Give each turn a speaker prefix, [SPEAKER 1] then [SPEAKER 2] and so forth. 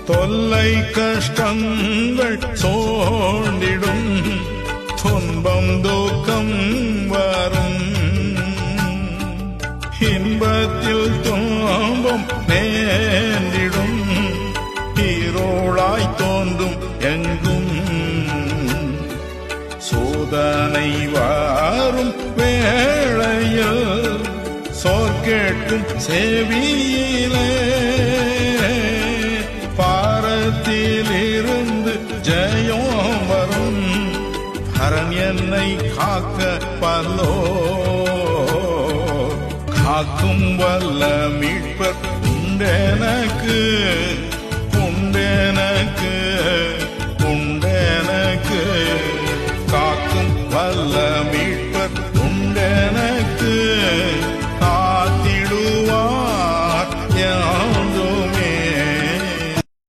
[SPEAKER 1] தொல்லை கஷ்டங்கள் சோண்டிடும் துன்பம் துக்கம் வரும் இன்பத்தில் துன்பம் நேர்ந்திடும் இருளாய் தோன்றும் எங்கும் சோதனை வாரும் வேளையில் சோர்கேட்கும் செவியிலே பாரத்திலிருந்து ஜெயம் வரும் ஹரன் என்னை காக்க பல்லோ காக்கும் வல்லமிழ்